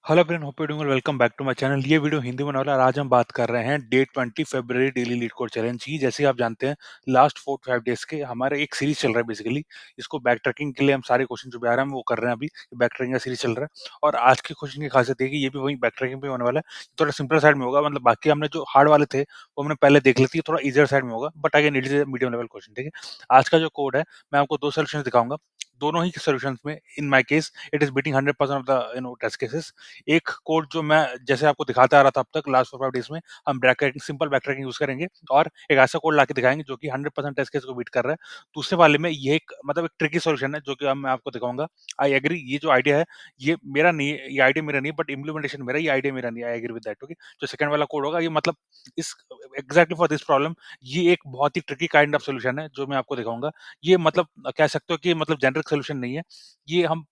Hello everyone, hope you doing well. Welcome back to my channel. ये video Hindi में होने वाला है और आज हम बात कर रहे हैं डे 20 फरवरी डेली लीड कोड चैलेंज की। जैसे कि आप जानते हैं, लास्ट 4-5 डेज के हमारे एक सीरीज चल रहा है बेसिकली। इसको बैक ट्रैकिंग के लिए हम सारे क्वेश्चन जो भी आ रहे हैं हम वो कर रहे हैं अभी। बैक ट्रैकिंग का सीरीज चल रहा है और आज के क्वेश्चन की खासियत है कि ये भी वही बैक ट्रैकिंग पे होने वाला है। थोड़ा सिंपल साइड में होगा, मतलब बाकी हमने जो हार्ड वाले थे वो हमने पहले देख लेती है, थोड़ा इजियर साइड में होगा, but again it is medium level question. ठीक है, आज का जो कोड है मैं आपको दो सोल्यूशन दिखाऊंगा। दोनों ही सॉल्यूशंस में in my case it is beating 100% of the test cases. एक कोड जो मैं जैसे आपको दिखाता आ रहा था अब तक लास्ट 4-5 डेज में, हम बैकट्रैकिंग सिंपल बैकट्रैकिंग यूज़ करेंगे और एक ऐसा कोड लाके दिखाएँगे जो कि 100% टेस्ट केस को बीट कर रहा है। दूसरे वाले में ये एक मतलब एक ट्रिकी सॉल्यूशन है जो कि अब मैं आपको दिखाऊँगा। आई एग्री, ये जो आइडिया है ये मेरा नहीं है, ये आइडिया मेरा नहीं है, बट इम्प्लीमेंटेशन मेरा है, ये आइडिया मेरा नहीं है। I agree with that. Okay, जो सेकंड वाला कोड होगा ये मतलब इस एग्ज़ैक्टली फॉर दिस प्रॉब्लम ये एक बहुत ही ट्रिकी काइंड ऑफ सॉल्यूशन है जो मैं आपको दिखाऊँगा। ये मतलब कह सकते हो कि मतलब जेनेरिक सॉल्यूशन नहीं है। ये हम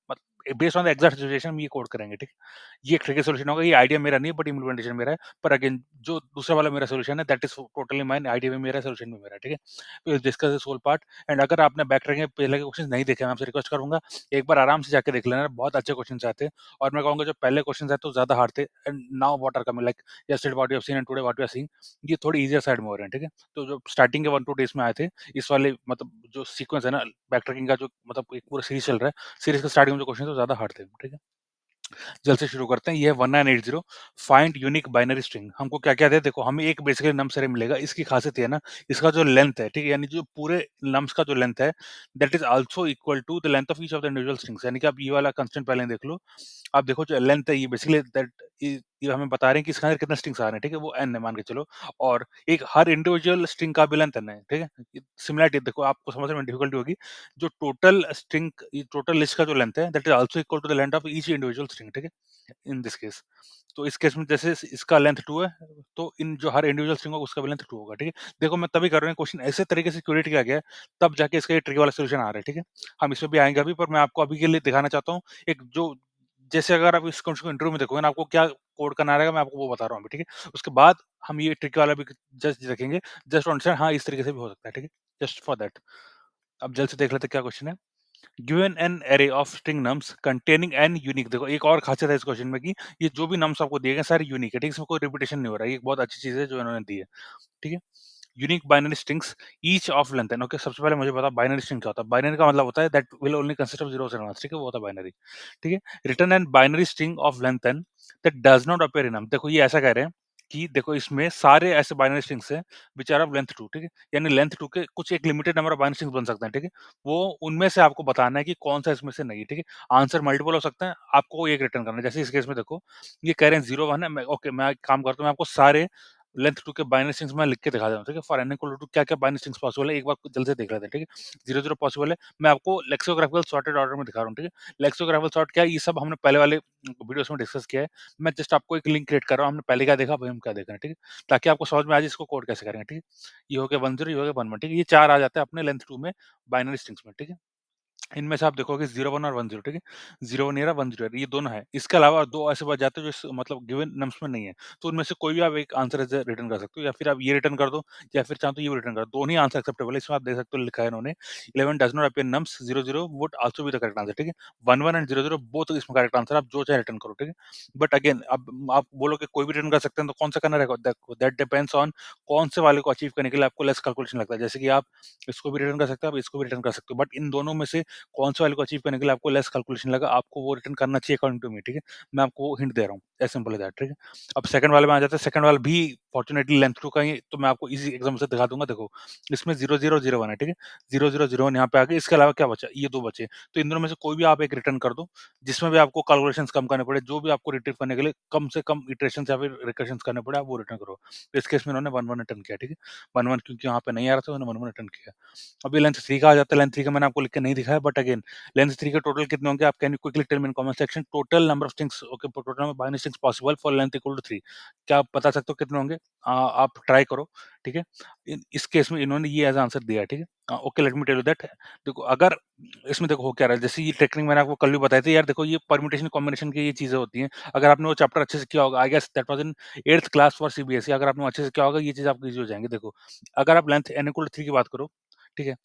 based on the exact situation में ये कोड करेंगे, ठीक है? ये एक ट्रिकी सॉल्यूशन होगा, ये आइडिया मेरा नहीं है बट इम्प्लीमेंटेशन मेरा है। पर अगेन जो दूसरा वाला मेरा सॉल्यूशन है that is totally mine, idea भी मेरा है, सॉल्यूशन भी मेरा है, ठीक है? Will discuss this whole part. And अगर आपने बैक ट्रैकिंग के पहले के क्वेश्चन नहीं देखे, मैं आपसे रिक्वेस्ट करूँगा एक बार आराम से जाके देख लेना, बहुत अच्छे क्वेश्चंस आए थे। और मैं कहूँगा जो पहले क्वेश्चंस आए तो ज़्यादा हार्ड थे and now what are coming like yesterday what you have seen and today what you are seeing, ये थोड़ी ईज़ियर साइड में हो रहे हैं, ठीक है? तो जो स्टार्टिंग के 1-2 डेज़ में आए थे, इस वाले मतलब जो सीक्वेंस है ना बैक ट्रैकिंग का, जो मतलब एक पूरा सीरीज़ चल रहा है, सीरीज़ के स्टार्टिंग में जो क्वेश्चन थे वो ज़्यादा हार्ड थे, ठीक है? जल्द से शुरू करते हैं। ये है 1980 फाइंड यूनिक बाइनरी स्ट्रिंग। हमको क्या-क्या दे, देखो हमें एक बेसिकली नम्स अरे मिलेगा। इसकी खासियत ये है ना, इसका जो लेंथ है, ठीक है? यानी जो पूरे नम्स का जो लेंथ है that is also equal to the length of each of the individual strings. यानी कि आप ये वाला कंस्ट्रेंट पहले देख लो। आप देखो जो लेंथ है ये बेसिकली दैट ये हमें बता रहे हैं कि इसके अंदर कितने स्ट्रिंग्स आ रहे हैं, ठीक है? वो n है मान के चलो। और एक हर इंडिविजुअल स्ट्रिंग का भी लेंथ n है, ठीक है? सिमिलरिटी देखो आपको समझने में डिफिकल्टी होगी। जो टोटल स्ट्रिंग ये टोटल लिस्ट का जो लेंथ है that is also equal to the length of each individual string, ठीक है? In this case. तो इस केस में जैसे इसका लेंथ 2 है, तो इन जो हर इंडिविजुअल स्ट्रिंग होगा उसका भी लेंथ 2 होगा, ठीक है? देखो मैं तभी कर रहा हूँ क्वेश्चन ऐसे तरीके से क्यूरेट किया गया है, तब जाके इसका ये ट्रिक वाला सॉल्यूशन आ रहा है, ठीक है? हम इसमें भी आएँगे अभी, पर मैं आपको अभी के लिए दिखाना चाहता हूँ एक जो जैसे अगर आप इस क्वेश्चन को इंटरव्यू में देखोगे ना, आपको क्या कोड करना रहेगा मैं आपको वो बता रहा हूँ अभी, ठीक है? उसके बाद हम ये ट्रिक वाला भी जस्ट देखेंगे, जस्ट टू अंडरस्टैंड हाँ, इस तरीके से भी हो सकता है, ठीक है? Just for that. अब जल्द से देख लेते हैं क्या क्वेश्चन है। Given an array of string nums containing N unique, देखो एक और खासियत है इस क्वेश्चन में कि ये जो भी नम्स आपको दिए गए सारे यूनिक है, ठीक है? इसमें कोई रिपीटेशन नहीं हो रहा है, ये एक बहुत अच्छी चीज़ है जो इन्होंने दी है, ठीक है? Unique binary strings each of length n. Okay, सबसे पहले मुझे बताओ बाइनरी स्ट्रिंग क्या होता है? बाइनरी का मतलब होता है that will only consist of zeros and ones, ठीक है? वो होता है बाइनरी, ठीक है? Return an binary string of length n that does not appear in num. देखो ये ऐसा कह रहे हैं कि देखो इसमें सारे ऐसे बाइनरी स्ट्रिंग्स हैं व्हिच आर ऑफ लेंथ 2, ठीक है? यानी लेंथ 2 के कुछ एक limited number of binary strings बन सकते हैं, ठीक है? वो उनमें से आपको बताना है कि कौन-सा इसमें से नहीं है, ठीक है? आंसर मल्टीपल हो सकते हैं, आपको एक रिटर्न करना है। जैसे इस केस में देखो, ये कह रहे हैं 0 1 है, मैं ओके मैं एक काम करता हूँ, मैं आपको सारे लेंथ 2 के बाइनरी स्ट्रिंग्स मैं लिख के दिखा देता हूँ, ठीक है? फॉर n इक्वल टू क्या-क्या बाइनरी स्ट्रिंग्स पॉसिबल है, एक बार जल्दी से देख लेते हैं, ठीक है? 0 0 पॉसिबल है, मैं आपको लेक्सिकोग्राफिकल सॉर्टेड ऑर्डर में दिखा रहा हूँ, ठीक है? लेक्सिकोग्राफिकल सॉर्ट क्या है, ये सब हमने पहले वाले वीडियोज़ में डिस्कस किया है। मैं जस्ट आपको एक लिंक क्रिएट कर रहा हूँ, हमने पहले क्या देखा, अभी हम क्या देख रहे हैं, ठीक है? ताकि आपको समझ में आ जाए इसको कोड कैसे करेंगे, ठीक है? ये हो गया 1 0, ये हो गया 1 1, ठीक है? ये 4 आ जाते हैं अपने लेंथ 2 में बाइनरी स्ट्रिंग्स में, ठीक है? इनमें से आप देखोगे 0 1 और 1 0, ठीक है? 0 1 ये रहा, 1 0 ये दोनों है। इसके अलावा 2 ऐसे बच जाते हैं जो मतलब गिवन नम्स में नहीं है। तो उनमें से कोई भी आप एक आंसर ऐसे रिटर्न कर सकते हो, या फिर आप ये रिटर्न कर दो, या फिर चाहो तो ये भी रिटर्न कर दो। दोनों ही आंसर एक्सेप्टेबल है। इसमें आप देख सकते हो लिखा है इन्होंने 11 does not appear in nums, 0 0 would also be the correct answer, ठीक है? 1 1 एंड 0 0 बोथ इसमें करेक्ट आंसर, आप जो चाहे रिटर्न करो, ठीक है? बट अगेन अब आप बोलोगे कोई भी रिटर्न कर सकते हैं तो कौन सा करना रहेगा? दैट डिपेंड्स ऑन कौन से वाले को अचीव करने के लिए आपको लेस कैलकुलेशन लगता है। जैसे कि आप इसको भी रिटर्न कर सकते हो, आप इसको भी रिटर्न कर सकते हो। बट इन दोनों में से कौन से वाले को अचीव करने के लिए आपको लेस कैलकुलेशन लगा, आपको वो रिटर्न करना चाहिए अकॉर्डिंग टू मी, ठीक है? मैं आपको वो हिंट दे रहा हूँ, एज़ सिंपल एज़ दैट, ठीक है? अब सेकंड वाले में आ जाते हैं, सेकंड वाला भी फॉर्च्यूनेटली लेंथ 2 का ही, तो मैं आपको ईज़ी एग्ज़ाम्पल से दिखा दूँगा, देखो। इसमें 0 0 0 1 है, ठीक है? 0 0 0 1 यहाँ पे आ गए, इसके अलावा क्या बचा? ये 2 बचे। तो इन दोनों में से कोई भी आप एक रिटर्न कर दो, जिसमें भी आपको कैलकुलेशंस कम करने पड़े, जो भी आपको रिट्रीव करने के लिए कम से कम इटरेशंस या फिर रिकर्शंस करने पड़े, आप वो रिटर्न करो। तो इस केस में इन्होंने 1 1 रिटर्न किया, ठीक है? 1 1 क्योंकि यहाँ पे नहीं आ रहा था, उन्होंने 1 1 रिटर्न किया। अभी लेंथ 3 का आ जाता है, लेंथ 3 का मैंने आपको लिख के नहीं दिखाया, बट अगेन लेंथ 3 के टोटल कितने होंगे, आप can you quickly tell me in comment section total number of strings, okay, total number binary strings possible for length equal to 3। क्या आप बता सकते हो कितने होंगे? आप ट्राई करो, ठीक है? इस केस में इन्होंने ये एज़ आंसर दिया है, ठीक है? Okay, let me tell you that. देखो अगर इसमें देखो हो क्या रहा है, जैसे ये टेक्निक मैंने आपको कल भी बताई थी यार, देखो ये परम्यूटेशन कॉम्बिनेशन की ये चीज़ें होती हैं। अगर आपने वो चैप्टर अच्छे से किया होगा, I guess that was in 8th class for CBSE, अगर आपने वो अच्छे से किया होगा, ये चीज़ आपको ईज़ी हो जाएँगी। देखो, अगर आप लेंथ n इक्वल टू 3 की बात करो, ठीक है?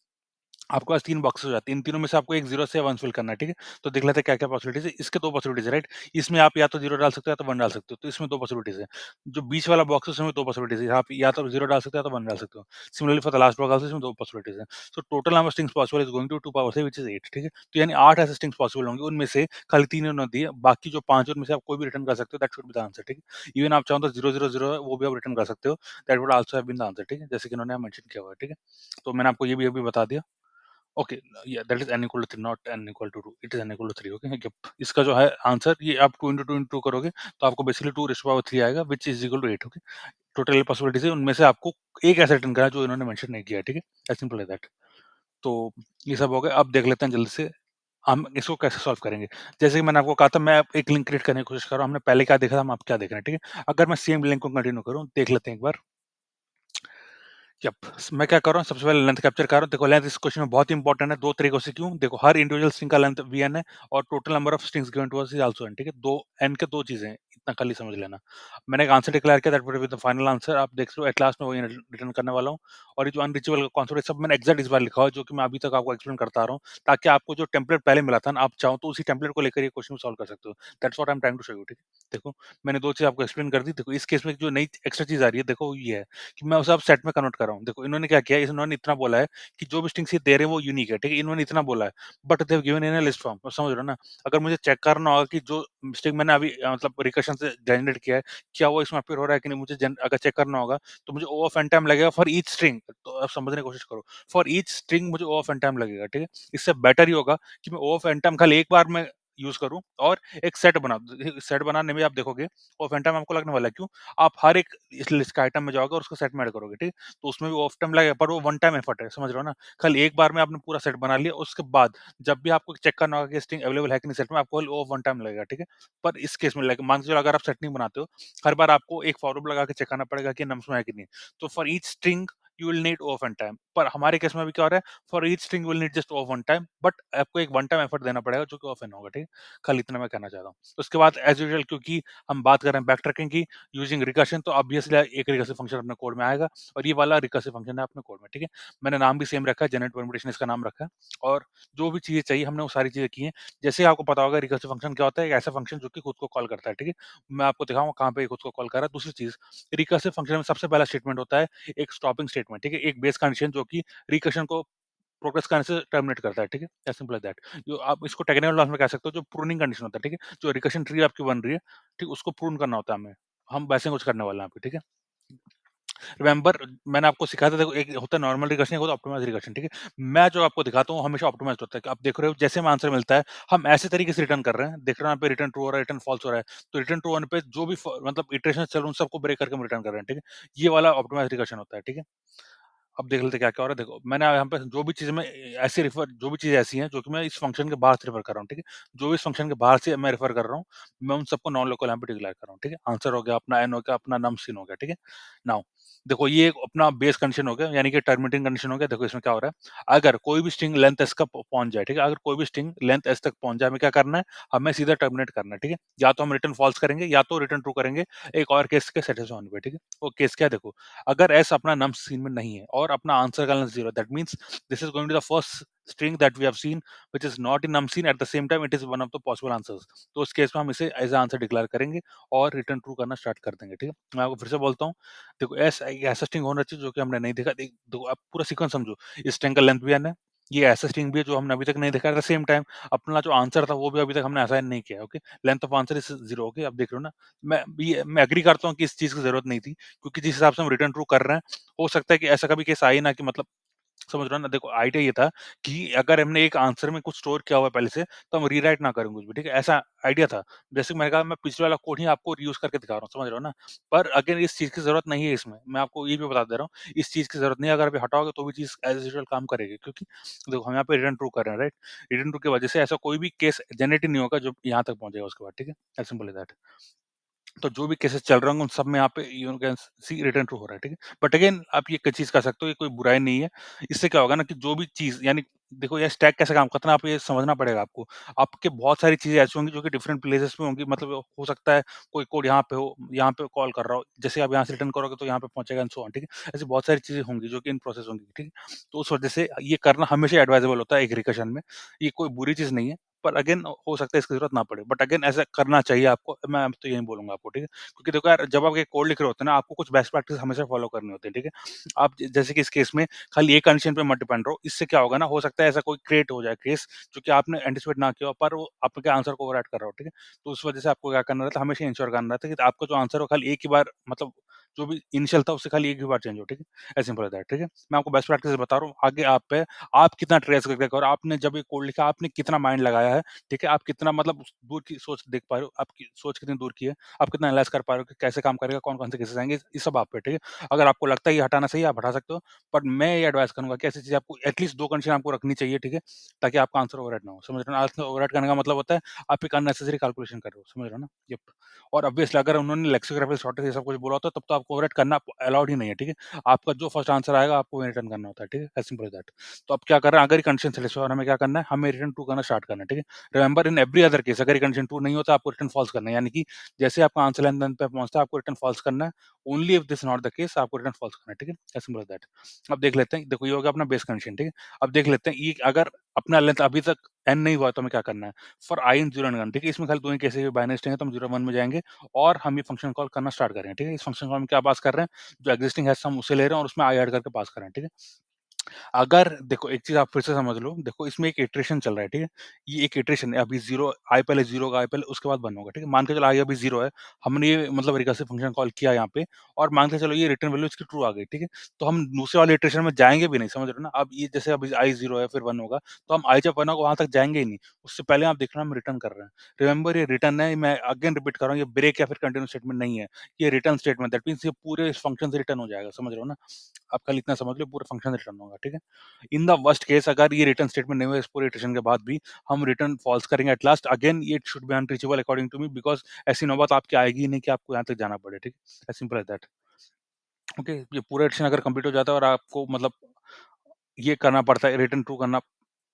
आपके पास 3 बॉक्सेस हो जाते हैं, इन तीनों में से आपको एक 0 से 1 फिल करना है, ठीक है? तो देख लेते हैं क्या-क्या पॉसिबिलिटीज़ है, इसके 2 पॉसिबिलिटीज़ है, राइट? इसमें आप या तो 0 डाल सकते हो या तो 1 डाल सकते हो, तो इसमें 2 पॉसिबिलिटीज़ है। जो बीच वाला बॉक्स है उसमें 2 पॉसिबिलिटीज़ है, आप या तो 0 डाल सकते हो या तो 1 डाल सकते हो। Similarly for the last box also इसमें 2 पॉसिबिलिटीज़ है। So total number of strings possible is going to 2 power 6 which is 8, ठीक है? तो यानी 8 ऐसे स्ट्रिंग्स पॉसिबल होंगे, उनमें से खाली 3 इन्होंने दिए, बाकी जो 5 है उनमें से आप कोई भी रिटर्न कर सकते हो, that should be the answer, ठीक है? इवन आप चाहो तो 000 है वो भी आप रिटर्न कर सकते हो, that would also have been the answer, ठीक है? जैसे कि इन्होंने यहाँ मेंशन किया हुआ है, ठीक है? तो मैंने आपको ये भी अभी बता दिया। ओके, या that is n equal to 3 not n equal to 2, it is n equal to 3, okay? Yup, इसका जो है आंसर ये आप 2 इंटू 2 इंटू 2 करोगे तो आपको बेसिकली 2 रेज़ टू पावर 3 आएगा which is equal to 8, okay? Total possibilities है उनमें से आपको एक ऐसा रिटर्न करना है जो इन्होंने मेंशन नहीं किया है, ठीक है? As simple as that. तो ये सब हो गया, अब देख लेते हैं जल्दी से हम इसको कैसे सॉल्व करेंगे। जैसे कि मैंने आपको कहा था मैं एक लिंक क्रिएट करने की कोशिश कर रहा हूँ, हमने पहले क्या देखा था, हम अब क्या देख रहे हैं, ठीक है? अगर मैं सेम लिंक को कंटिन्यू करूँ, देख लेते हैं एक बार। यप, मैं क्या कर रहा हूँ, सबसे पहले लेंथ कैप्चर कर रहा हूँ। देखो लेंथ इस क्वेश्चन में बहुत इंपॉर्टेंट है, 2 तरीकों से क्यों? देखो हर इंडिविजुअल स्ट्रिंग का लेंथ वीएन है और total number of strings given to us is also n, ठीक है? 2 एन के 2 चीज़ें हैं, इतना खाली समझ लेना। मैंने एक आंसर डिक्लेयर किया, that would be the final answer. आप देख लो एट लास्ट में वही रिटर्न करने वाला हूँ और ये जो अनरीचेबल का कॉन्सेप्ट है सब मैंने एग्जैक्ट इस बार लिखा हुआ है, जो कि मैं अभी तक आपको एक्सप्लेन करता आ रहा हूँ, ताकि आपको जो टेम्पलेट पहले मिला था ना, आप चाहो तो उसी टेम्पलेट को लेकर ये क्वेश्चन सॉल्व कर सकते हो। That's what I am trying to show you, ठीक है? देखो, मैंने 2 चीज़ आपको एक्सप्लेन कर दी। देखो इस केस में जो नई एक्स्ट्रा चीज़ आ रही है, देखो वो ये है कि मैं उसे अब सेट में कन्वर्ट कर रहा हूँ। देखो इन्होंने क्या किया है, इन्होंने इतना बोला है कि जो भी स्ट्रिंग्स ये दे रहे हैं वो यूनिक है, ठीक है? इन्होंने इतना बोला है, but they have given in a list form, आप समझ रहे हो ना? अगर मुझे चेक करना होगा कि जो स्ट्रिंग मैंने अभी मतलब रिकर्शन से जनरेट किया है, क्या वो इसमें अपीयर हो रहा है कि नहीं, मुझे अगर चेक करना होगा, तो मुझे ओ ऑफ एन टाइम लगेगा फॉर ईच स्ट्रिंग। तो आप समझने की कोशिश करो, फॉर ईच स्ट्रिंग मुझे ओ ऑफ एन टाइम लगेगा, ठीक है? इससे बेटर ही होगा कि मैं ओ ऑफ एन टाइम खाली एक बार में यूज़ करूँ और एक सेट बना दूँ। सेट बनाने में आप देखोगे, ओ ऑफ एन टाइम आपको लगने वाला है, क्यों? आप हर एक इस लिस्ट के आइटम में जाओगे और उसको सेट में ऐड करोगे, ठीक है? तो उसमें भी ऑफ टाइम लगेगा, पर वो वन टाइम एफर्ट है, समझ रहे हो ना? खाली एक बार में आपने पूरा सेट बना लिया, उसके बाद जब भी आपको चेक करना होगा कि स्ट्रिंग अवेलेबल है कि नहीं सेट में, आपको वो वन टाइम लगेगा, ठीक है? पर इस केस में मान के चलो अगर आप सेट नहीं बनाते हो, हर बार आपको एक फॉर लूप लगा के चेक करना पड़ेगा कि नम्स में है कि नहीं। तो for each string you will need O of one time, पर हमारे केस में अभी क्या हो रहा है, for each string will need just O of one time, but आपको एक वन टाइम एफर्ट देना पड़ेगा जो कि ऑफ एन होगा, ठीक है? खाली इतना मैं कहना चाहता हूँ। उसके बाद एज यूजुअल, क्योंकि हम बात कर रहे हैं बैक ट्रैकिंग की यूजिंग रिकर्शन, तो ऑब्वियसली एक रिकर्सिव फंक्शन अपने कोड में आएगा और ये वाला रिकर्सिव फंक्शन है अपने कोड में, ठीक है? मैंने नाम भी सेम रखा है, जनरेट परम्यूटेशन इसका नाम रखा है और जो भी चीज़ें चाहिए हमने वो सारी चीज़ें की हैं। जैसे ही आपको पता होगा रिकर्सिव फंक्शन क्या होता है, एक ऐसा फंक्शन जो कि खुद को कॉल करता है, ठीक है? मैं आपको दिखाऊँगा कहाँ पे ये खुद को कॉल कर रहा है। दूसरी चीज़, रिकर्सिव फंक्शन में सबसे पहला स्टेटमेंट होता है एक स्टॉपिंग स्टेटमेंट, ठीक है? एक बेस कंडीशन जो कि रिकर्शन को प्रोग्रेस करने से टर्मिनेट करता है, ठीक है? As simple as that. जो आप इसको टेक्निकल टर्म्स में कह सकते हो, जो प्रूनिंग कंडीशन होता है, ठीक है? जो रिकर्शन ट्री आपकी बन रही है, ठीक, उसको प्रून करना होता है हमें। हम वैसे कुछ करने वाले हैं यहाँ पे, ठीक है? रिमेंबर, मैंने आपको सिखाया था, देखो एक होता है नॉर्मल रिकर्शन, एक होता है ऑप्टिमाइज़ रिकर्शन, ठीक है? मैं जो आपको दिखाता हूँ हमेशा ऑप्टिमाइज़्ड होता है कि आप देख रहे हो जैसे हमें आंसर मिलता है, हम ऐसे तरीके से रिटर्न कर रहे हैं, देख रहे हो यहाँ पे रिटर्न ट्रू हो रहा है, रिटर्न फॉल्स हो रहा है। तो रिटर्न ट्रू होने पे जो भी मतलब इटरेशन चल रहे हैं उन सबको ब्रेक करके हम रिटर्न कर रहे हैं, ठीक है? ये वाला ऑप्टिमाइज़ रिकर्शन होता है, ठीक है? अब देख लेते हैं क्या-क्या हो रहा है। देखो, मैंने यहाँ पे जो भी चीज़ें मैं ऐसे रिफर जो भी चीज़ें ऐसी हैं जो कि मैं इस फंक्शन के बाहर से रिफर कर रहा हूँ, ठीक है? जो भी इस फंक्शन के बाहर से मैं रिफर कर रहा हूँ, मैं उन सबको नॉन लोकल यहाँ पे डिक्लेयर कर रहा हूँ, ठीक है? आंसर हो गया अपना, एन हो गया अपना, नम सीन हो गया, ठीक है? नाउ देखो, ये एक अपना बेस कंडीशन हो गया, यानी कि टर्मिनेटिंग कंडीशन हो गया। देखो इसमें क्या हो रहा है, अगर कोई भी स्ट्रिंग लेंथ एस का पहुँच जाए, ठीक है? अगर कोई भी स्ट्रिंग लेंथ एस तक पहुँच जाए, हमें क्या करना है? हमें सीधा टर्मिनेट करना है, ठीक है? या तो हम रिटर्न फॉल्स करेंगे या तो रिटर्न ट्रू करेंगे, एक और केस के सैटिस्फाई होने पे, ठीक है? वो केस क्या है देखो, अगर एस अपना नम सीन में नहीं है और अपना आंसर का length 0, that means this is going to the first string that we have seen which is not in num scene, at the same time it is one of the possible answers। तो उस case में हम इसे as answer declare करेंगे और return true करना start कर देंगे, ठीक है? मैं आपको फिर से बोलता हूँ, देखो एक ऐसा स्ट्रिंग होना चाहिए जो कि हमने नहीं देखा। देखो आप पूरा सीक्वेंस समझो, इस स्ट्रिंग का लेंथ भी n है, ये ऐसा स्ट्रिंग भी है जो हमने अभी तक नहीं देखा, एट द सेम टाइम अपना जो आंसर था वो भी अभी तक हमने असाइन नहीं किया, okay? Length of answer is 0, okay? आप देख रहे हो ना, मैं एग्री करता हूँ कि इस चीज की जरूरत नहीं थी, क्योंकि जिस हिसाब से हम रिटर्न ट्रू कर रहे हैं, हो सकता है कि ऐसा कभी केस आए ना, कि मतलब समझ रहे हो ना? देखो आइडिया ये था कि अगर हमने एक आंसर में कुछ स्टोर किया हुआ है पहले से, तो हम रीराइट ना करें कुछ भी, ठीक है? ऐसा आइडिया था। जैसे मैंने कहा, मैं पिछले वाला कोड ही आपको रीयूज़ करके दिखा रहा हूँ, समझ रहे हो ना? पर अगेन इस चीज़ की ज़रूरत नहीं है इसमें, मैं आपको ये भी बता दे रहा हूँ, इस चीज़ की ज़रूरत नहीं है। अगर अभी हटाओगे तो भी चीज़ एज़ यूजुअल काम करेगी, क्योंकि देखो हम यहाँ पे रिटर्न ट्रू कर रहे हैं, राइट? रिटर्न ट्रू की वजह से ऐसा कोई भी केस जनरेट ही नहीं होगा जो यहाँ तक पहुँचेगा उसके बाद, ठीक है? As simple as that. तो जो भी केसेस चल रहे होंगे उन सब में यहाँ पे you can see return true हो रहा है, ठीक है? बट अगेन आप ये चीज़ कर सकते हो, ये कोई बुराई नहीं है। इससे क्या होगा ना, कि जो भी चीज़, यानी देखो ये स्टैक कैसे काम करता है ना, आप ये समझना पड़ेगा आपको। आपके बहुत सारी चीज़ें ऐसी होंगी जो कि डिफरेंट प्लेसेस पे होंगी, मतलब हो सकता है कोई कोड यहाँ पे हो, यहाँ पे कॉल कर रहा हो, जैसे आप यहाँ से रिटर्न करोगे तो यहाँ पे पहुँचेगा एंड सो ऑन, ठीक है? ऐसी बहुत सारी चीज़ें होंगी जो कि इन प्रोसेस होंगी, ठीक है? तो उस वजह से ये करना हमेशा एडवाइजेबल होता है एक रिकर्शन में। ये कोई बुरी चीज़ नहीं है, पर अगेन हो सकता है इसकी ज़रूरत ना पड़े। बट अगेन ऐसा करना चाहिए आपको, मैं तो यही बोलूँगा आपको, ठीक है? क्योंकि देखो यार, जब आप एक कोड लिख रहे होते हैं ना, आपको कुछ बेस्ट प्रैक्टिस हमेशा फॉलो करनी होती है, ठीक है? आप जैसे कि इस केस में खाली एक कंडीशन पे मत डिपेंड रहो। इससे क्या होगा ना, हो सकता है ऐसा कोई क्रिएट हो जाए केस जो कि आपने एंटिसिपेट ना किया हो, पर वो आपके आंसर को ओवरराइड कर रहा हो, ठीक है? तो उस वजह से आपको क्या करना रहता है, हमेशा इंश्योर करना रहता है कि आपका जो आंसर हो खाली एक ही बार, मतलब जो भी इनिशियल था उससे खाली एक ही बार चेंज हो, ठीक है? एज़ सिंपल एज़ दैट, ठीक है? मैं आपको बेस्ट प्रैक्टिस बता रहा हूँ, आगे आप पे, आप कितना ट्रेस करके करो, आपने जब ये कोड लिखा आपने कितना माइंड लगाया है, ठीक है? आप कितना मतलब उस दूर की सोच देख पा रहे हो, आपकी सोच कितनी दूर की है, आप कितना एनालाइज़ कर पा रहे हो कि कैसे काम करेगा, कौन-कौन से केसेस आएँगे, ये सब आप पे है, ठीक है? अगर आपको लगता है ये हटाना सही है, आप हटा सकते हो। बट मैं ये एडवाइस करूँगा कि ऐसी चीज़ें आपको एटलीस्ट 2 कंडीशन आपको रखनी चाहिए, ठीक है? ताकि आपका आंसर ओवरराइड ना हो, समझ रहे हो ना? आंसर ओवरराइड करने का मतलब होता है आप एक अननेसेसरी कैलकुलेशन कर रहे हो, समझ रहे हो ना? यप। और ऑब्वियसली अगर उन्होंने लेक्सिकोग्राफिकल शॉर्टेज ये सब कुछ बोला होता है तब तो आपको ओवरराइड करना अलाउड ही नहीं है, ठीक है? आपका जो फर्स्ट आंसर आएगा आपको वही रिटर्न करना होता है, ठीक है? As simple as that. तो अब क्या कर रहे हैं, अगर ये कंडीशन सैटिस्फाई हो रहा है, हमें क्या करना है? हमें रिटर्न ट्रू करना स्टार्ट करना है, ठीक है? Remember in every other case अगर ये कंडीशन ट्रू नहीं होता आपको रिटर्न फॉल्स करना है, यानी कि जैसे आपका आंसर लेन देन पे पहुँचता है आपको रिटर्न फॉल्स करना है। Only if this not the case आपको रिटर्न फॉल्स करना है, ठीक है? As simple as that. अब देख लेते हैं, देखो ये हो गया अपना बेस कंडीशन, ठीक है? अब देख लेते हैं ये अगर अपना लेंथ अभी तक n नहीं हुआ तो हमें क्या करना है? फॉर i इन 0 एंड 1, ठीक है? इसमें खाली 2 ही केसेस बाइनरी स्ट्रिंग है तो हम 0 1 में जाएँगे और हम ये फंक्शन कॉल करना स्टार्ट करेंगे, ठीक है? इस फंक्शन कॉल में क्या पास कर रहे हैं? जो एक्जिस्टिंग हैश हम उसे ले रहे हैं और उसमें i ऐड करके पास कर रहे हैं, ठीक है? अगर देखो एक चीज़ आप फिर से समझ लो, देखो इसमें एक इटरेशन चल रहा है, ठीक है? ये एक इटरेशन है, अभी 0 i पहले 0 होगा, i पहले उसके बाद 1 होगा, ठीक है? मान के चलो i अभी 0 है, हमने ये मतलब रिकर्सिव फंक्शन कॉल किया यहाँ पे और मान के चलो ये रिटर्न वैल्यू इसकी ट्रू आ गई, ठीक है? तो हम दूसरे वाले इटरेशन में जाएँगे भी नहीं, समझ रहे हो ना? अब ये जैसे अभी i 0 है, फिर 1 होगा, तो हम i जब 1 होगा वहाँ तक जाएँगे ही नहीं, उससे पहले आप देखना हम रिटर्न कर रहे हैं। रिमेंबर ये रिटर्न है, मैं अगेन रिपीट कर रहा हूँ, ये ब्रेक या फिर कंटीन्यू स्टेटमेंट नहीं है, ये रिटर्न स्टेटमेंट दैट मीन्स ये पूरे इस फंक्शन से रिटर्न हो जाएगा, समझ रहे हो ना? आप खाली इतना समझ लो पूरा फंक्शन रिटर्न होगा, ठीक है? इन द वर्स्ट केस अगर ये रिटर्न स्टेटमेंट नहीं हुआ इस पूरे इटरेशन के बाद भी हम रिटर्न फॉल्स करेंगे एट लास्ट अगेन ये should be unreachable according to me because ऐसी नौबत आपकी आएगी ही नहीं कि आपको यहाँ तक जाना पड़े, ठीक है? As simple as that. Okay, ये पूरा इटरेशन अगर कंप्लीट हो जाता है और आपको मतलब ये करना पड़ता है रिटर्न ट्रू करना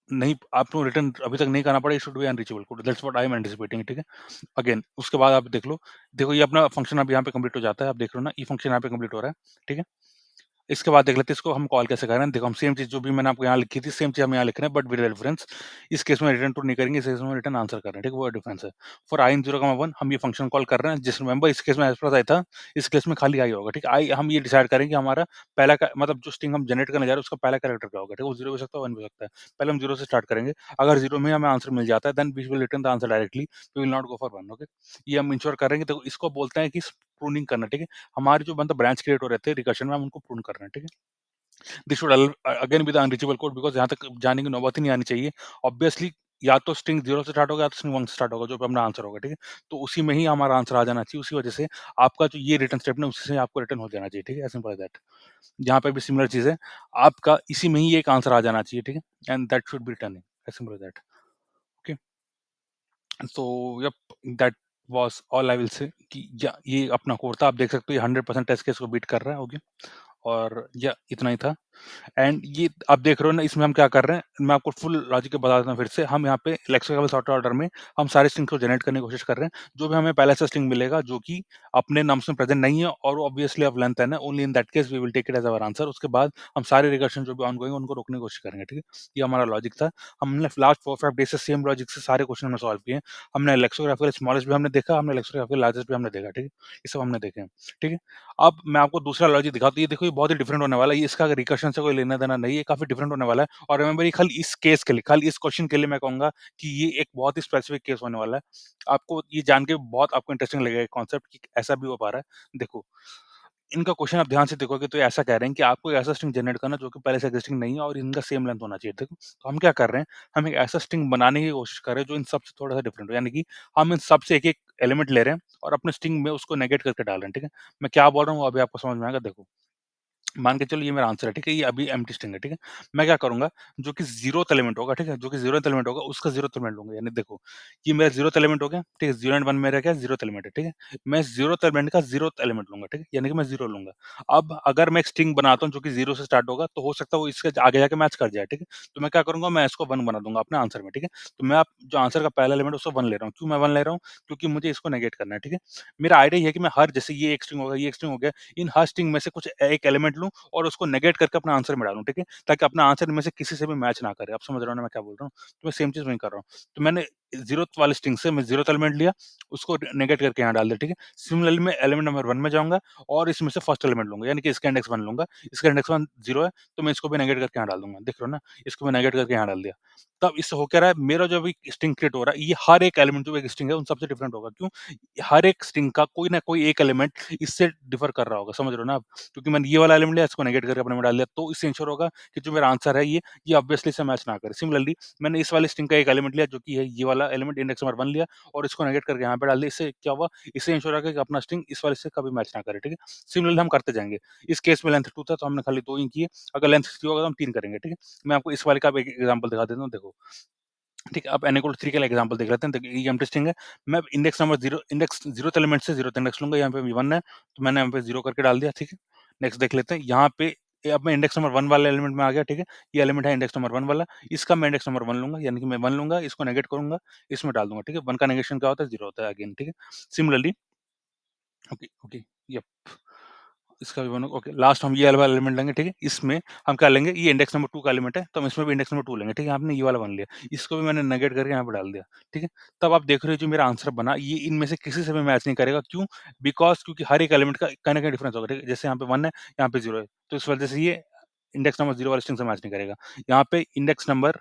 नहीं आपको रिटर्न अभी तक नहीं करना पड़ा, it should be unreachable code that's what I M anticipating, ठीक है? अगेन उसके बाद आप देख लो, देखो ये अपना फंक्शन अब यहाँ पे कंप्लीट हो जाता है, आप देख रहे हो ना ये फंक्शन यहाँ पे कंप्लीट हो रहा है, ठीक है? इसके बाद देख लेते हैं इसको हम कॉल कैसे कर रहे हैं। देखो हम सेम चीज़ जो भी मैंने आपको यहाँ लिखी थी, सेम चीज़ हम यहाँ लिख रहे हैं बट विद रेफरेंस। इस केस में रिटर्न टू नहीं करेंगे, इस केस में रिटर्न आंसर कर रहे हैं, ठीक है? वो डिफरेंस है। फॉर आई इन 0, 1 हम ये फंक्शन कॉल कर रहे हैं, जिस रिमेंबर इस केस में एज़ पास आई था, इस केस में खाली आई होगा, ठीक है? आई हम ये डिसाइड करेंगे हमारा पहला का मतलब जो स्ट्रिंग हम जनरेट करने जा रहे हैं उसका पहला कैरेक्टर क्या होगा, ठीक है? वो 0 भी हो सकता है, 1 भी हो सकता है। पहले हम 0 से स्टार्ट करेंगे। अगर 0 में हमें आंसर मिल जाता है then we will return the answer directly, we will not go for 1, okay? ये हम इंश्योर करेंगे, देखो इसको बोलते हैं कि प्रूनिंग करना, ठीक है? हमारे जो मतलब ब्रांच क्रिएट हो रहे थे रिकर्शन में हम उनको प्रून कर रहे हैं, ठीक है? This should again be the unreachable code because यहाँ तक जाने की नौबत ही नहीं आनी चाहिए। ऑब्वियसली या तो स्ट्रिंग 0 से स्टार्ट होगा या तो स्ट्रिंग 1 से स्टार्ट होगा, जो भी अपना आंसर होगा, ठीक है? तो उसी में ही हमारा आंसर आ जाना चाहिए, उसी वजह से आपका जो ये रिटर्न स्टेटमेंट है, उसी से आपको रिटर्न हो जाना चाहिए, ठीक है? As simple as that. यहाँ पे भी सिमिलर चीज़ है, आपका इसी में ही एक आंसर आ जाना चाहिए, ठीक है? And that should be returning as simple as that, okay? So yup, that was all I will say कि या ये अपना कोड था, आप देख सकते हो ये 100% टेस्ट केस को बीट कर रहा है, ओके? और या इतना ही था। एंड ये आप देख रहे हो ना इसमें हम क्या कर रहे हैं, मैं आपको फुल लॉजिक बता देता हूँ फिर से। हम यहाँ पे लेक्सिकल सॉर्ट ऑर्डर में हम सारे स्ट्रिंग्स को जनरेट करने की कोशिश कर रहे हैं। जो भी हमें पहले से स्ट्रिंग मिलेगा जो कि अपने नम्स में प्रेज़ेंट नहीं है और वो ऑब्वियसली ऑफ लेंथ है, only in that case we will take it as our answer. उसके बाद हम सारे रिकर्शन जो भी ऑनगोइंग उनको रोकने की कोशिश करेंगे, ठीक है? ये हमारा लॉजिक था। हमने लास्ट 4-5 डेज़ से सेम लॉजिक से सारे क्वेश्चन हमने सॉल्व किए हैं। हमने लेक्सिकोग्राफिकल स्मॉलेस्ट भी हमने देखा, हमने लेक्सिकोग्राफिकल लार्जेस्ट भी हमने देखा, ठीक है? ये सब हमने देखे हैं, ठीक है? अब मैं आपको दूसरा लॉजिक दिखाता हूँ, ये देखो ये बहुत ही डिफरेंट होने वाला है, ये इसका रिकर्शन से कोई लेना-देना नहीं है, ये काफ़ी डिफरेंट होने वाला है और रिमेंबर ये खाली इस केस के लिए, खाली इस क्वेश्चन के लिए मैं कहूँगा कि ये एक बहुत ही स्पेसिफिक केस होने वाला है। आपको ये जान के बहुत आपको इंटरेस्टिंग लगेगा ये कॉन्सेप्ट कि ऐसा भी हो पा रहा है। देखो, इनका क्वेश्चन आप ध्यान से देखोगे तो ये ऐसा कह रहे हैं कि आपको एक ऐसा स्ट्रिंग जनरेट करना जो कि पहले से एक्जिस्टिंग नहीं है और इनका सेम लेंथ होना चाहिए, देखो। तो हम क्या कर रहे हैं, हम एक ऐसा स्ट्रिंग बनाने की कोशिश कर रहे हैं जो इन सब से थोड़ा-सा डिफरेंट हो, यानी कि हम इन सब से एक-एक एलिमेंट ले रहे हैं और अपने स्ट्रिंग में उसको नेगेट करके डाल रहे हैं, ठीक है? मैं क्या बोल रहा हूँ वो अभी आपको समझ में आएगा, देखो। मान के चलो ये मेरा आंसर है, ठीक है? ये अभी एम्प्टी स्ट्रिंग है, ठीक है? मैं क्या करूँगा, जो कि 0th एलिमेंट होगा, ठीक है? जो कि 0th एलिमेंट होगा, उसका 0th एलिमेंट लूँगा। यानी देखो, ये मेरा 0th एलिमेंट हो गया, ठीक है? 0 एंड 1 मेरा क्या है? 0th एलिमेंट है, ठीक है? मैं 0th एलिमेंट का 0th एलिमेंट लूँगा, ठीक है? यानी कि मैं 0 लूँगा। अब अगर मैं एक स्ट्रिंग बनाता हूँ जो कि 0 से स्टार्ट होगा, तो हो सकता है वो इसके आगे जाके मैच कर जाए, ठीक है? तो मैं क्या करूँगा, मैं इसको 1 बना दूँगा अपने आंसर में, ठीक है? तो मैं अब जो आंसर का पहला एलिमेंट है, उसको 1 ले रहा हूँ। क्यों मैं 1 ले रहा हूँ? क्योंकि मुझे इसको नेगेट करना है, ठीक है? मेरा आइडिया ये है कि मैं हर जैसे ये एक स्ट्रिंग होगा, ये एक स्ट्रिंग हो गया, इन हर स्ट्रिंग में से कुछ एक एलिमेंट लूँ और उसको नेगेट करके अपना आंसर में डालूँ, ठीक है? ताकि अपना आंसर में से किसी से भी मैच ना करे। आप समझ रहे हो ना मैं क्या बोल रहा हूँ? तो मैं सेम चीज़ वही कर रहा हूँ। तो मैंने 0th वाले स्ट्रिंग से मैं 0th एलिमेंट लिया, उसको नेगेट करके यहाँ डाल दिया, ठीक है? सिमिलरली मैं एलिमेंट नंबर 1 में जाऊँगा और इसमें से फर्स्ट एलिमेंट लूँगा, यानी कि इसका इंडेक्स 1 लूँगा। इसका इंडेक्स 1 0 है, तो मैं इसको भी नेगेट करके यहाँ डाल दूँगा। देख रहे हो ना? इसको मैं नेगेट करके यहाँ डाल दिया। तब इससे हो क्या रहा है, मेरा जो अभी स्ट्रिंग क्रिएट हो रहा है, ये हर एक एलिमेंट जो एक स्ट्रिंग है, उन सबसे डिफरेंट होगा। क्यों? हर एक स्ट्रिंग का कोई ना कोई एक एलिमेंट इससे डिफर कर रहा होगा। समझ रहे हो ना आप? क्योंकि मैंने ये वाला एलिमेंट लिया, इसको नेगेट करके अपने में डाल दिया, तो इससे इंश्योर होगा कि जो मेरा आंसर है ये ऑब्वियसली से मैच ना करे। सिमिलरली मैंने इस वाले स्ट्रिंग का एक एलिमेंट लिया जो कि है ये वाला एलिमेंट इंडेक्स नंबर 1 लिया और इसको नेगेट करके यहाँ पे डाल दिया। इससे क्या हुआ? इससे इंश्योर होगा कि अपना स्ट्रिंग इस वाले से कभी मैच ना करे, ठीक है? सिमिलरली हम करते जाएँगे। इस केस में लेंथ 2 था तो हमने खाली 2 ही किए। अगर लेंथ 3 होगा तो हम 3 करेंगे, ठीक है? मैं आपको इस वाले का भी एक एग्जांपल दिखा देता हूँ, देखो। ठीक है, अब n इक्वल टू 3 का एग्जांपल देख लेते हैं। देखिए ये इंटरेस्टिंग है। मैं इंडेक्स 0th एलिमेंट से 0th इंडेक्स लूँगा, यहाँ पे 1 है, तो मैंने यहाँ पे 0 करके डाल दिया, ठीक है। नेक्स्ट देख लेते हैं, यहाँ पे अब मैं इंडेक्स नंबर 1 वाले एलिमेंट में आ गया, ठीक है। ये एलिमेंट है इंडेक्स नंबर 1 वाला, इसका मैं इंडेक्स नंबर 1 लूँगा, यानी कि मैं 1 लूँगा, इसको नेगेट करूँगा, इसमें डाल दूँगा, ठीक है। 1 का नेगेशन क्या होता है? 0 होता है अगेन, ठीक है। Similarly okay, okay, yup. इसका भी बनोगा ओके, लास्ट हम ये वाला एलिमेंट लेंगे, ठीक है? इसमें हम क्या लेंगे, ये इंडेक्स नंबर 2 का एलिमेंट है, तो हम इसमें भी इंडेक्स नंबर 2 लेंगे, ठीक है? आपने ये वाला 1 लिया, इसको भी मैंने नेगेट करके यहाँ पे डाल दिया, ठीक है? तब आप देख रहे हो जो मेरा आंसर बना, ये इनमें से किसी से भी मैच नहीं करेगा, क्यों? बिकॉज़ क्योंकि हर एक एलिमेंट का कहीं न कहीं डिफरेंस होगा, ठीक है? जैसे यहाँ पे 1 है, यहाँ पे 0 है, तो इस वजह से ये इंडेक्स नंबर 0 वाले स्ट्रिंग से मैच नहीं करेगा। यहाँ पे इंडेक्स नंबर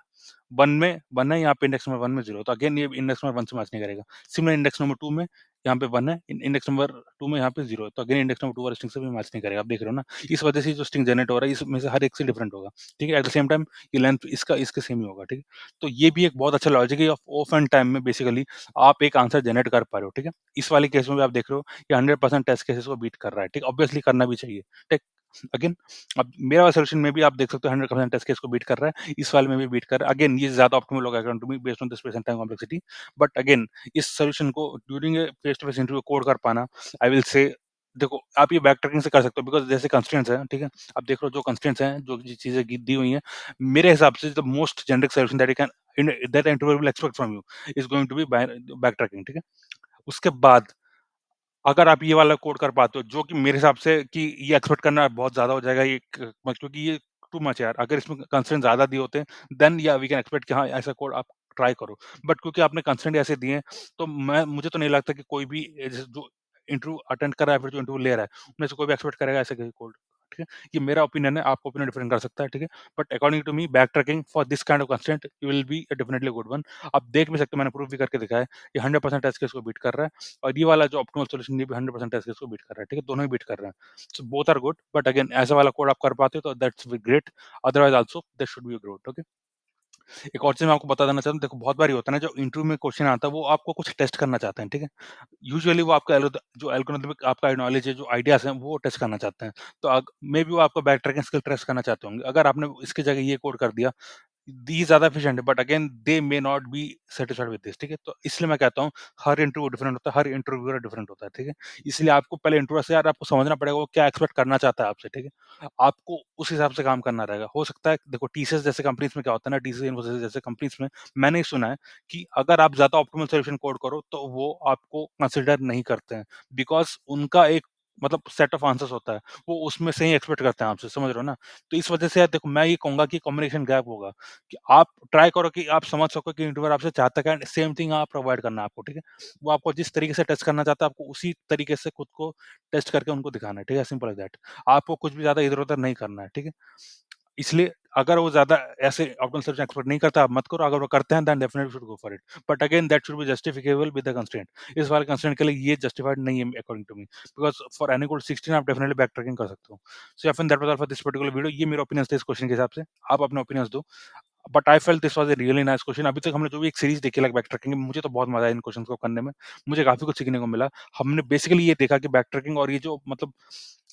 1 में 1 है, यहाँ पे इंडेक्स नंबर 1 में 0 है, तो अगेन ये इंडेक्स नंबर 1 से मैच नहीं करेगा। सिमिलर इंडेक्स नंबर 2 में यहाँ पे 1 है, इंडेक्स नंबर 2 में यहाँ पे 0 है, तो अगेन इंडेक्स नंबर 2 वाले स्ट्रिंग से भी मैच नहीं करेगा। आप देख रहे हो ना? इस वजह से जो स्ट्रिंग जनरेट हो रहा है, इसमें से हर एक से डिफरेंट होगा, ठीक है? एट द सेम टाइम ये लेंथ इसका इसके सेम ही होगा, ठीक है? तो ये भी एक बहुत अच्छा लॉजिक है, ऑफ ऑफ एंड टाइम में बेसिकली आप एक आंसर जनरेट कर पा रहे हो, ठीक है? इस वाले केस में भी आप देख रहे हो कि 100% टेस्ट केसेस को बीट कर रहा है, ठीक? ऑब्वियसली करना भी चाहिए, ठीक? अगेन अब मेरा वाला सॉल्यूशन में भी आप देख सकते हो 100% टेस्ट केस को बीट कर रहा है, इस वाले में भी बीट कर रहा है। अगेन ये ज़्यादा ऑप्टिमल होगा according to me based on the space and time complexity. But again इस सॉल्यूशन को during a face to face interview code कर पाना, आई विल से देखो आप ये बैक ट्रैकिंग से कर सकते हो बिकॉज़ जैसे कंस्ट्रेंट्स हैं, ठीक है? अब देख लो जो कंस्ट्रेंट्स हैं, जो जी चीज़ें दी हुई हैं, मेरे हिसाब से the most generic solution that you can in that interview will expect from you is going to be backtracking, ठीक है? उसके बाद अगर आप ये वाला कोड कर पाते हो, जो कि मेरे हिसाब से कि ये एक्सपेक्ट करना बहुत ज़्यादा हो जाएगा, ये क म क्योंकि ये टू मच है यार। अगर इसमें कंस्ट्रेंट ज़्यादा दिए होते, देन या वी कैन एक्सपेक्ट कि हाँ, ऐसा कोड आप ट्राई करो। बट क्योंकि आपने कंस्ट्रेंट ऐसे दिए हैं, तो मुझे तो नहीं लगता कि कोई भी जैसे जो इंटरव्यू अटेंड कर रहा है, फिर जो इंटरव्यू ले रहा है, उनमें से कोई भी एक्सपेक्ट करेगा ऐसे कोई कोड, ठीक है? ये मेरा ओपिनियन है, आपका ओपिनियन डिफरेंट कर सकता है, ठीक है? But according to me backtracking for this kind of constraint will be definitely good one. आप देख भी सकते हो, मैंने प्रूव भी करके दिखाया है, ये 100% टेस्ट केस को बीट कर रहा है। और ये वाला जो ऑप्टिमल सॉल्यूशन ये भी 100% टेस्ट केस को बीट कर रहा है, ठीक है? दोनों ही बीट कर रहे हैं। So both are good but again ऐसा वाला कोड आप कर पाते हो तो that's great, otherwise also that should be good, okay? एक और चीज़ मैं आपको बता देना चाहता हूँ, देखो बहुत बार ये होता है ना जो इंटरव्यू में क्वेश्चन आता है वो आपको कुछ टेस्ट करना चाहते हैं, ठीक है? यूजुअली वो आपका जो एल्गोरिथमिक आपका नॉलेज है, जो आइडियाज़ हैं वो टेस्ट करना चाहते हैं। तो मेबी वो आपका बैक ट्रैकिंग स्किल टेस्ट करना चाहते होंगे। अगर आपने इसकी जगह ये कोड कर दिया these ज़्यादा एफिशिएंट है but again they may not be satisfied with this, ठीक है? तो इसलिए मैं कहता हूँ हर इंटरव्यू डिफरेंट होता है, हर इंटरव्यूअर डिफरेंट होता है, ठीक है? इसलिए आपको पहले इंटरव्यूअर से यार आपको समझना पड़ेगा वो क्या एक्सपेक्ट करना चाहता है आपसे, ठीक है? आपको उस हिसाब से काम करना रहेगा। हो सकता है देखो टीसीएस जैसे कंपनीज़ में क्या होता है ना, टीसीएस, इन्फोसिस जैसे कंपनीज़ में मैंने ये सुना है कि अगर आप ज़्यादा ऑप्टिमल सॉल्यूशन कोड करो तो वो आपको कंसिडर नहीं करते हैं। बिकॉज़ उनका एक मतलब सेट ऑफ आंसर्स होता है, वो उसमें से ही एक्सपेक्ट करते हैं आपसे, समझ रहे हो ना? तो इस वजह से यार देखो मैं ये कहूँगा कि कम्युनिकेशन गैप होगा। कि आप ट्राई करो कि आप समझ सको कि इंटरव्यूअर आपसे चाहता क्या है, सेम थिंग आप प्रोवाइड करना है आपको, ठीक है? वो आपको जिस तरीके से टेस्ट करना चाहता है, आपको उसी तरीके से खुद को टेस्ट करके उनको दिखाना है, ठीक है? Simple as that. आपको कुछ भी ज़्यादा इधर-उधर नहीं करना है, ठीक है? इसलिए अगर वो ज़्यादा ऐसे आउटकम सर्च एक्सपेक्ट नहीं करता, आप मत करो। अगर वो करते हैं, then definitely should go for it. But again that should be justifiable with the constraint. इस वाले कंस्ट्रेंट के लिए ये जस्टिफाइड नहीं है according to me. Because for any code 16 आप डेफिनिटली बैक ट्रैकिंग कर सकते हो। सो या फिर that was all for this particular video. ये मेरे ओपिनियंस थे इस क्वेश्चन के हिसाब से। आप अपने ओपिनियंस दो। But I felt this was a really nice question. अभी तक हमने जो भी एक सीरीज़ देखी है बैक ट्रैकिंग में, मुझे तो बहुत मज़ा आया इन क्वेश्चन्स को करने में। मुझे काफ़ी कुछ सीखने को मिला। हमने बेसिकली ये देखा कि बैक ट्रैकिंग और ये जो मतलब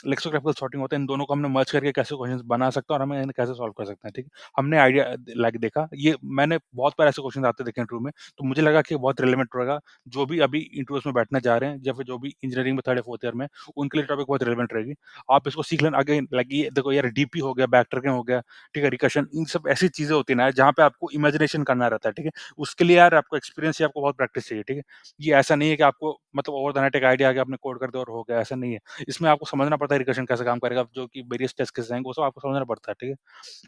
लेक्सिकोग्राफिकल सॉर्टिंग होता है, इन दोनों को हमने मर्ज करके कैसे क्वेश्चंस बना सकते हैं और हमें इन्हें कैसे सॉल्व कर सकते हैं, ठीक है? हमने आइडिया लाइक देखा, ये मैंने बहुत बार ऐसे क्वेश्चंस आते देखे इंटरव्यू में, तो मुझे लगा कि बहुत रिलेवेंट रहेगा, जो भी अभी इंटरव्यूज़ में बैठने जा रहे हैं या फिर जो भी इंजीनियरिंग में 3rd या 4th ईयर में, उनके लिए टॉपिक बहुत रिलेवेंट रहेगी। आप इसको सीख लेना अगेन लाइक ये देखो यार डीपी हो गया, बैक ट्रैकिंग हो गया, ठीक है? रिकर्शन इन सब ऐसी चीज़ें होती हैं ना जहाँ पे आपको इमेजिनेशन करना रहता है, ठीक है? उसके लिए यार आपको एक्सपीरियंस या आपको बहुत प्रैक्टिस चाहिए, ठीक है? ये ऐसा नहीं है कि आपको मतलब ओवर द नाइट एक आइडिया आ गया, आपने कोड कर दिया और हो गया, ऐसा नहीं है। इसमें आपको समझना पड़ता है रिकर्शन कैसे काम करेगा, जो कि वेरियस टेस्ट केसेस आएँगे, वो सब आपको समझना पड़ता है, ठीक है?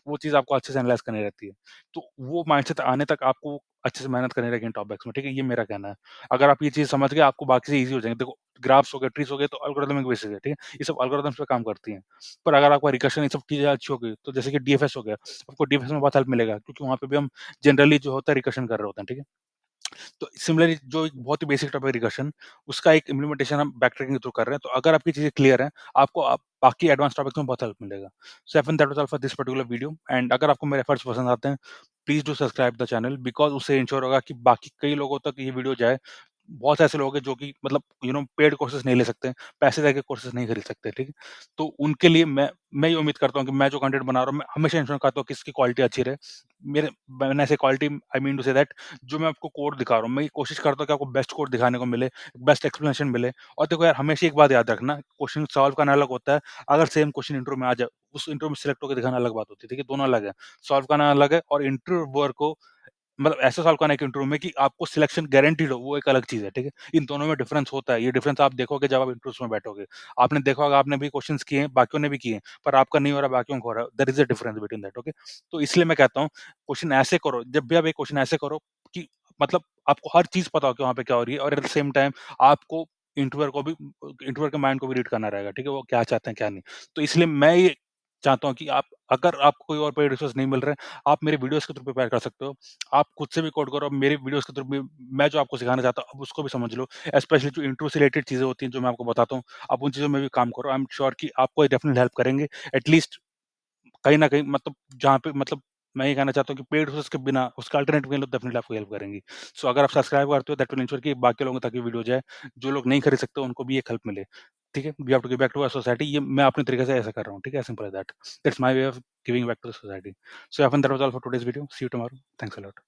वो चीज़ आपको अच्छे से एनालाइज़ करनी रहती है। तो वो माइंडसेट आने तक आपको अच्छे से मेहनत करनी रहेगी इन टॉपिक्स में, ठीक है? ये मेरा कहना है। अगर आप ये चीज़ समझ गए, आपको बाकी चीज़ ईज़ी हो जाएँगे। देखो ग्राफ्स हो गए, ट्रीज़ हो गए, तो एल्गोरिथमिक बेसिस है, ठीक है? ये सब एल्गोरिथम्स पे काम करती हैं। पर अगर आपका रिकर्शन ये सब चीज़ें अच्छी हो गई, तो जैसे कि डीएफएस हो गया, आपको डीएफएस में बहुत हेल्प मिलेगा क्योंकि वहाँ पे भी हम जनरली जो होता है रिकर्शन कर रहे होते हैं, ठीक है? तो सिमिलरली जो एक बहुत ही बेसिक टॉपिक रिकर्शन, उसका एक इम्प्लीमेंटेशन हम बैक ट्रैकिंग के थ्रू कर रहे हैं। तो अगर आपकी चीज़ें क्लियर हैं, आपको बाकी एडवांस टॉपिक्स में बहुत हेल्प मिलेगा। So I think that was all for this particular video and अगर आपको मेरे एफर्ट्स पसंद आते हैं, please do subscribe the channel because उससे इंश्योर होगा कि बाकी कई लोगों तक ये वीडियो जाए। बहुत ऐसे लोग हैं जो कि मतलब पेड कोर्सेज़ नहीं ले सकते, पैसे देके कोर्सेज़ नहीं खरीद सकते, ठीक है? तो उनके लिए मैं ये उम्मीद करता हूँ कि मैं जो कंटेंट बना रहा हूँ, मैं हमेशा इंश्योर करता हूँ कि इसकी क्वालिटी अच्छी रहे। मेरे when I say quality I mean to say that जो मैं आपको कोड दिखा रहा हूँ, मैं ये कोशिश करता हूँ कि आपको बेस्ट कोड दिखाने को मिले, बेस्ट एक्सप्लेनेशन मिले और देखो यार हमेशा एक बात याद रखना, क्वेश्चन सॉल्व करना अलग होता है, अगर सेम क्वेश्चन इंटरव्यू में आ जाए, उस इंटरव्यू में सिलेक्ट होके दिखाना अलग बात होती है, ठीक है? दोनों अलग है। सॉल्व करना अलग है और इंटरव्यूअर को मतलब ऐसा सॉल्व करना है एक इंटरव्यू में कि आपको सिलेक्शन गारंटीड हो, वो एक अलग चीज़ है, ठीक है? इन दोनों में डिफरेंस होता है, ये डिफरेंस आप देखोगे जब आप इंटरव्यूज़ में बैठोगे। आपने देखा होगा आपने भी क्वेश्चन्स किए हैं, बाकियों ने भी किए हैं, पर आपका नहीं हो रहा, बाकियों का हो रहा है। There is a difference between that, okay? तो इसलिए मैं कहता हूँ, क्वेश्चन ऐसे करो, जब भी आप एक क्वेश्चन ऐसे करो कि मतलब आपको हर चीज़ पता हो कि वहाँ पे क्या हो रही है और एट द सेम टाइम आपको इंटरव्यूअर के माइंड को भी रीड करना रहेगा, ठीक है? वो क्या चाहते हैं, क्या नहीं। तो इसलिए मैं ये चाहता हूँ कि आप अगर आपको कोई और पेड रिसोर्स नहीं मिल रहा है, आप मेरे वीडियोज़ के थ्रू प्रिपेयर कर सकते हो। आप खुद से भी कोड करो, मेरे वीडियोज़ के थ्रू भी मैं जो आपको सिखाना चाहता हूँ, आप उसको भी समझ लो। स्पेशली जो इंट्रो से रिलेटेड चीज़ें होती हैं, जो मैं आपको बताता हूँ, आप उन चीज़ों में भी काम करो। आई एम श्योर कि आपको ये डेफिनिटली हेल्प करेंगे। एट लीस्ट कहीं न कहीं मतलब जहाँ पे मतलब मैं ये कहना चाहता हूँ कि पेड रिसोर्स के बिना उसका अल्टरनेटिव मिले तो डेफिनिटली आपको हेल्प करेंगी। सो अगर आप सब्सक्राइब करते हो दैट विल इंश्योर कि बाकी लोगों तक ये वीडियो जाए। जो लोग नहीं खरीद सकते उनको भी एक हेल्प मिले। ठीक है? We have to give back to our society ये मैं अपने तरीके से ऐसा कर रहा हूँ। ठीक है? As simple as that. That's my way of giving back to the society. So I think that was all for today's video. See you tomorrow. Thanks a lot.